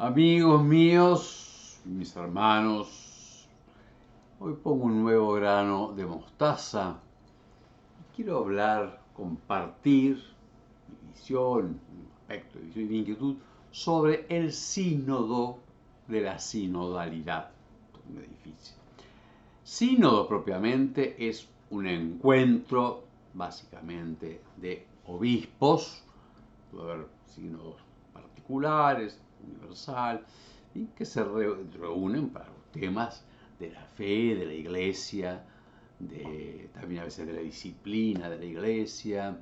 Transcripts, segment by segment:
Amigos míos, mis hermanos, hoy pongo un nuevo grano de mostaza. Quiero hablar, compartir mi visión, mi aspecto, mi inquietud sobre el sínodo de la sinodalidad. Muy difícil. Sínodo propiamente es un encuentro básicamente de obispos, puede haber sínodos particulares, universal, y que se reúnen para los temas de la fe, de la iglesia, también a veces de la disciplina de la iglesia,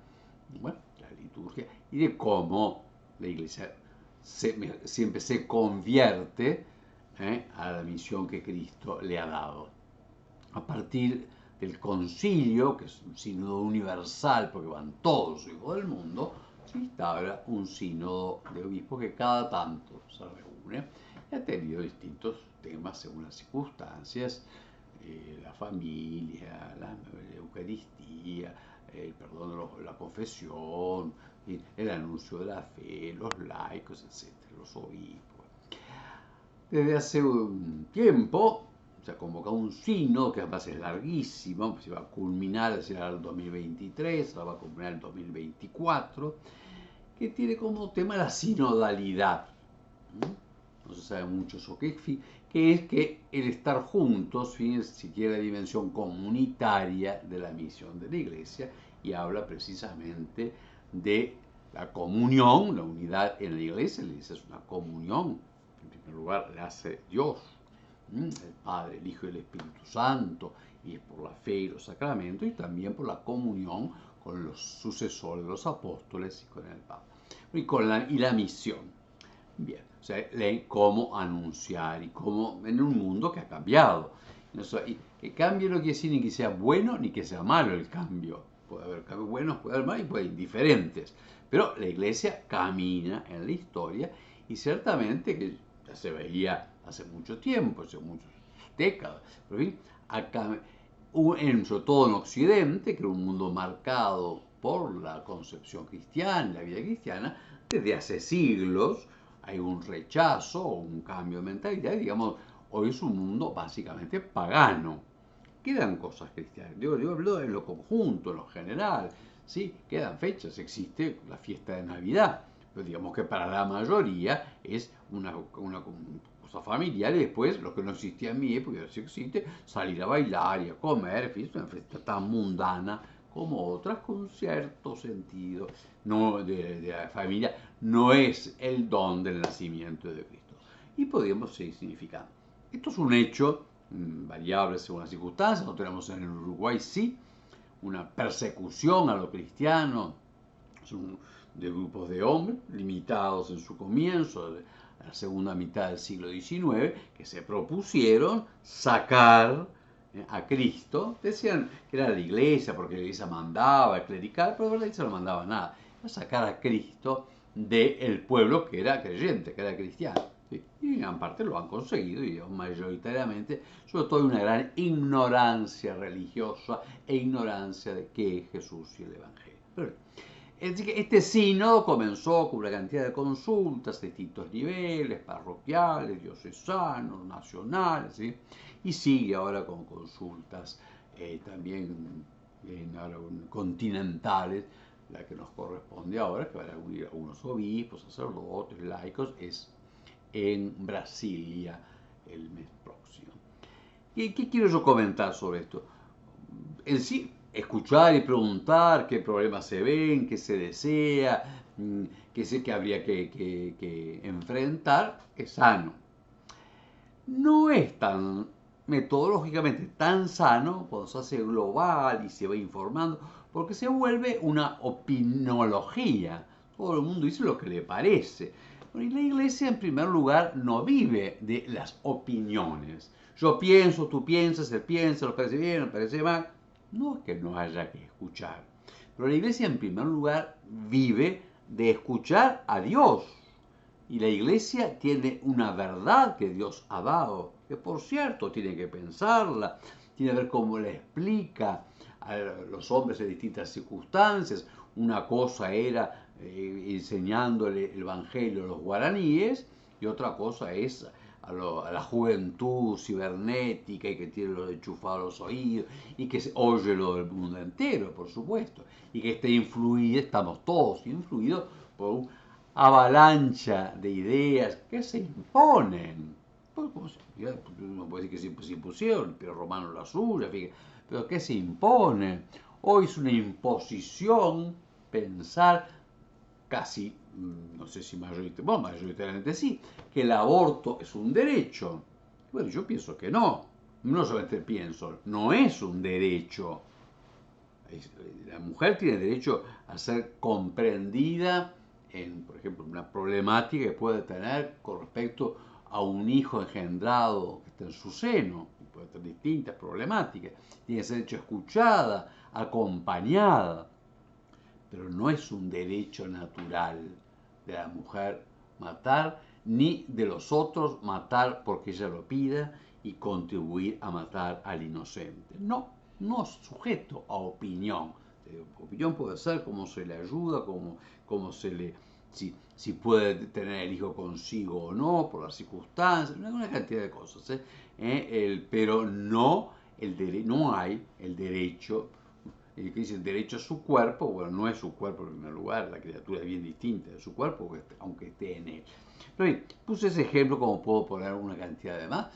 bueno, la liturgia, y de cómo la iglesia siempre se convierte a la misión que Cristo le ha dado. A partir del concilio, que es un sínodo universal, porque van todos los hijos del mundo, se instaura un sínodo de obispos que cada tanto se reúne y ha tenido distintos temas según las circunstancias, la familia, la Eucaristía, el perdón, la confesión, el anuncio de la fe, los laicos, etc., los obispos. Desde hace un tiempo se ha convocado un sínodo, que además es larguísimo, se va a culminar hacia el 2023, la va a culminar el 2024, que tiene como tema la sinodalidad. No se sabe mucho eso que es que el estar juntos, fíjense, si quiere la dimensión comunitaria de la misión de la iglesia, y habla precisamente de la comunión, la unidad en la iglesia. La iglesia es una comunión, en primer lugar la hace Dios, el Padre, el Hijo y el Espíritu Santo, y es por la fe y los sacramentos, y también por la comunión con los sucesores de los apóstoles y con el Papa, y la misión. Bien, o sea, cómo anunciar y cómo en un mundo que ha cambiado. Y que cambio no quiere decir ni que sea bueno ni que sea malo el cambio. Puede haber cambios buenos, puede haber malos y puede haber diferentes. Pero la iglesia camina en la historia y ciertamente que ya se veía hace mucho tiempo, hace muchas décadas, pero en fin, acá, sobre todo en Occidente, que era un mundo marcado por la concepción cristiana, la vida cristiana, desde hace siglos hay un rechazo o un cambio de mentalidad. Digamos, hoy es un mundo básicamente pagano. Quedan cosas cristianas, yo hablo en lo conjunto, en lo general, ¿sí? Quedan fechas, existe la fiesta de Navidad, pero digamos que para la mayoría es una cosa familiar, y después lo que no existía en mi época, sí existe, salir a bailar y a comer, es una fiesta tan mundana como otras, con cierto sentido no, de la familia. No es el don del nacimiento de Cristo. Y podríamos seguir significando. Esto es un hecho variable según las circunstancias. Nosotros tenemos en el Uruguay, sí, una persecución a los cristianos de grupos de hombres, limitados en su comienzo, a la segunda mitad del siglo XIX, que se propusieron sacar a Cristo. Decían que era la iglesia, porque la iglesia mandaba, el clerical, pero la iglesia no mandaba nada. Era sacar a Cristo del pueblo que era creyente, que era cristiano. ¿Sí? Y en gran parte lo han conseguido, y mayoritariamente, sobre todo hay una gran ignorancia religiosa e ignorancia de qué es Jesús y el Evangelio. Pero, este sínodo comenzó con una cantidad de consultas de distintos niveles, parroquiales, diocesanos, nacionales, ¿sí? Y sigue ahora con consultas también continentales. La que nos corresponde ahora, que van a unir a algunos obispos, sacerdotes, laicos, es en Brasilia el mes próximo. ¿Qué quiero yo comentar sobre esto? En sí, escuchar y preguntar qué problemas se ven, qué se desea, qué sé que habría que enfrentar, es sano. No es tan metodológicamente tan sano cuando se hace global y se va informando, porque se vuelve una opinología. Todo el mundo dice lo que le parece. Bueno, y la iglesia, en primer lugar, no vive de las opiniones. Yo pienso, tú piensas, él piensa, nos parece bien, nos parece mal. No es que no haya que escuchar. Pero la iglesia, en primer lugar, vive de escuchar a Dios. Y la iglesia tiene una verdad que Dios ha dado, que por cierto tiene que pensarla, tiene que ver cómo la explica a los hombres en distintas circunstancias. Una cosa era enseñándole el Evangelio a los guaraníes, y otra cosa es a la juventud cibernética y que tiene los enchufados los oídos y que oye lo del mundo entero, por supuesto, y que esté influida, estamos todos influidos por una avalancha de ideas que se imponen. Pues, uno puede decir que se impusieron, el Imperio Romano la suya, fíjate, pero que se impone. Hoy es una imposición pensar casi, no sé si mayoritariamente sí, que el aborto es un derecho. Bueno, yo pienso que no. No solamente pienso, no es un derecho. La mujer tiene derecho a ser comprendida en, por ejemplo, una problemática que puede tener con respecto a un hijo engendrado que está en su seno, y puede tener distintas problemáticas. Tiene que ser hecho escuchada, acompañada, pero no es un derecho natural de la mujer matar, ni de los otros matar porque ella lo pida y contribuir a matar al inocente. No, no es sujeto a opinión. Opinión puede ser cómo se le ayuda, cómo se le, si puede tener el hijo consigo o no, por las circunstancias, una cantidad de cosas. Pero no, no hay el derecho, que dice el derecho a su cuerpo. Bueno, no es su cuerpo en primer lugar, la criatura es bien distinta de su cuerpo, aunque esté en él. Pero bien, puse ese ejemplo como puedo poner una cantidad de más.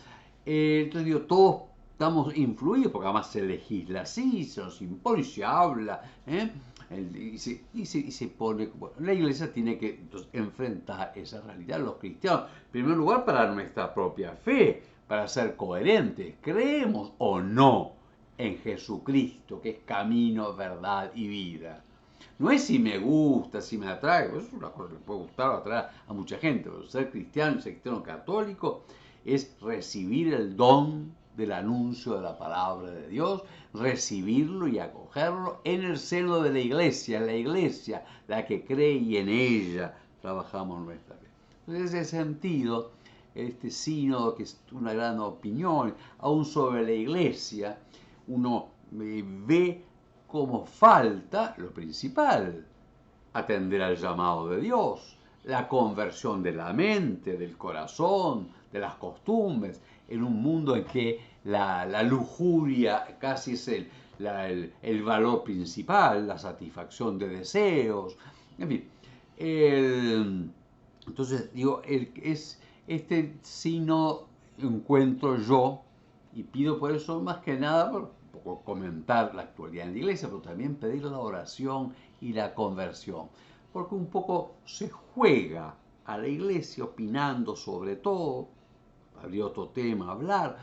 Entonces digo, todos estamos influidos, porque además se legisla así, se nos impone y se habla, y se pone. Bueno, la iglesia tiene que entonces enfrentar esa realidad. Los cristianos, en primer lugar, para nuestra propia fe, para ser coherentes, creemos o no en Jesucristo, que es camino, verdad y vida. No es si me gusta, si me atrae, eso es una cosa que puede gustar o atraer a mucha gente, pero ser cristiano y ser cristiano católico es recibir el don del anuncio de la palabra de Dios, recibirlo y acogerlo en el seno de la iglesia, la que cree y en ella trabajamos nuestra fe. Entonces, en ese sentido, este sínodo, que es una gran opinión, aún sobre la iglesia, uno ve como falta lo principal: atender al llamado de Dios, la conversión de la mente, del corazón, de las costumbres, en un mundo en que la lujuria casi es el valor principal, la satisfacción de deseos, en fin. Entonces, digo, este signo encuentro yo, y pido por eso más que nada por comentar la actualidad en la iglesia, pero también pedir la oración y la conversión, porque un poco se juega a la iglesia opinando sobre todo. Habría otro tema a hablar,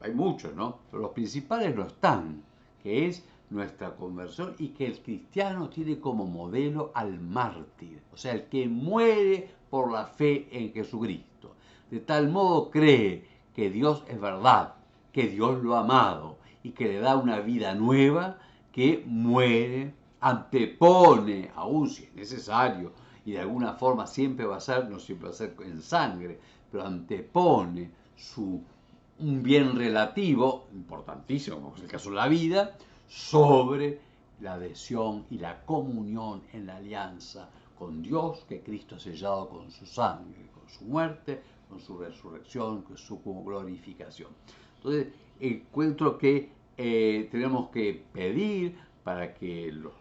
hay muchos, ¿no? Pero los principales no están, que es nuestra conversión, y que el cristiano tiene como modelo al mártir, o sea, el que muere por la fe en Jesucristo. De tal modo cree que Dios es verdad, que Dios lo ha amado y que le da una vida nueva, que muere, antepone, aún si es necesario, y de alguna forma siempre va a ser, no siempre va a ser en sangre, pero antepone un bien relativo, importantísimo, como es el caso de la vida, sobre la adhesión y la comunión en la alianza con Dios, que Cristo ha sellado con su sangre, con su muerte, con su resurrección, con su glorificación. Entonces, encuentro que tenemos que pedir para que los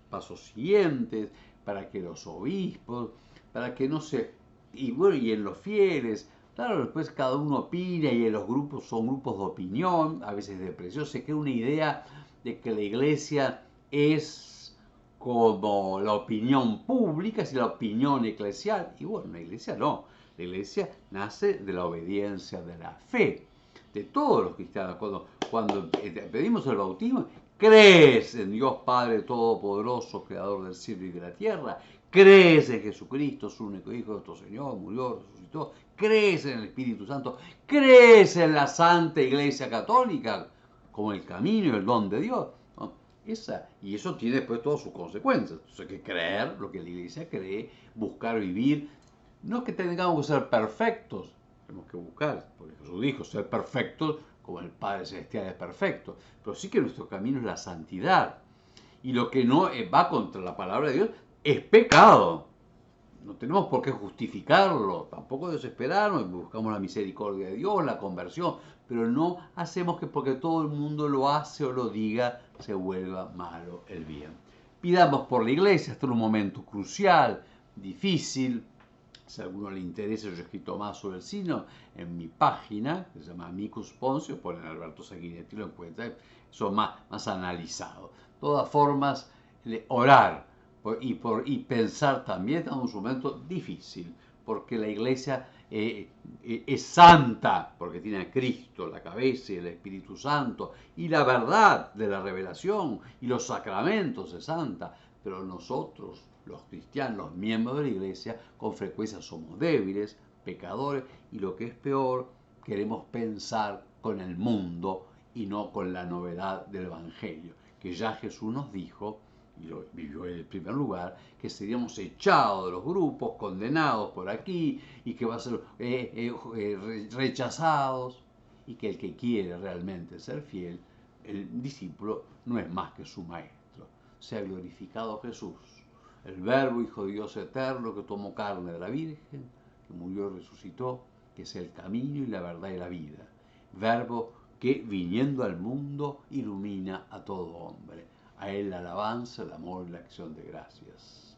pasos siguientes, para que los obispos, para que no se... Y bueno, y en los fieles, claro, después cada uno opina y en los grupos son grupos de opinión, a veces de presión, se crea una idea de que la iglesia es como la opinión pública, es la opinión eclesial, y bueno, la iglesia no, la iglesia nace de la obediencia, de la fe de todos los cristianos. Cuando pedimos el bautismo, crees en Dios Padre Todopoderoso, Creador del cielo y de la tierra, crees en Jesucristo, su único Hijo, nuestro Señor, murió, resucitó, crees en el Espíritu Santo, crees en la Santa Iglesia Católica como el camino y el don de Dios, ¿no? Y eso tiene después todas sus consecuencias. Entonces hay que creer lo que la Iglesia cree, buscar vivir. No es que tengamos que ser perfectos, tenemos que buscar, porque Jesús dijo, ser perfectos como el Padre Celestial es perfecto, pero sí que nuestro camino es la santidad. Y lo que no va contra la palabra de Dios es pecado. no tenemos por qué justificarlo, tampoco desesperarnos, buscamos la misericordia de Dios, la conversión, pero no hacemos que porque todo el mundo lo hace o lo diga, se vuelva malo el bien. Pidamos por la iglesia, este es un momento crucial, difícil. Si a alguno le interesa, yo he escrito más sobre el signo en mi página, que se llama Amicus Poncio, ponen Alberto Sanguinetti, lo encuentran, son más analizados. De todas formas, orar y pensar también en un momento difícil, porque la iglesia es santa, porque tiene a Cristo, la cabeza y el Espíritu Santo, y la verdad de la revelación y los sacramentos es santa, pero nosotros, los cristianos, los miembros de la iglesia, con frecuencia somos débiles, pecadores, y lo que es peor, queremos pensar con el mundo y no con la novedad del Evangelio, que ya Jesús nos dijo, y lo vivió en el primer lugar, que seríamos echados de los grupos, condenados por aquí, y que va a ser rechazados, y que el que quiere realmente ser fiel, el discípulo, no es más que su maestro. Sea glorificado Jesús, el Verbo, Hijo de Dios eterno, que tomó carne de la Virgen, que murió y resucitó, que es el camino y la verdad y la vida. Verbo que viniendo al mundo ilumina a todo hombre. A él la alabanza, el amor y la acción de gracias.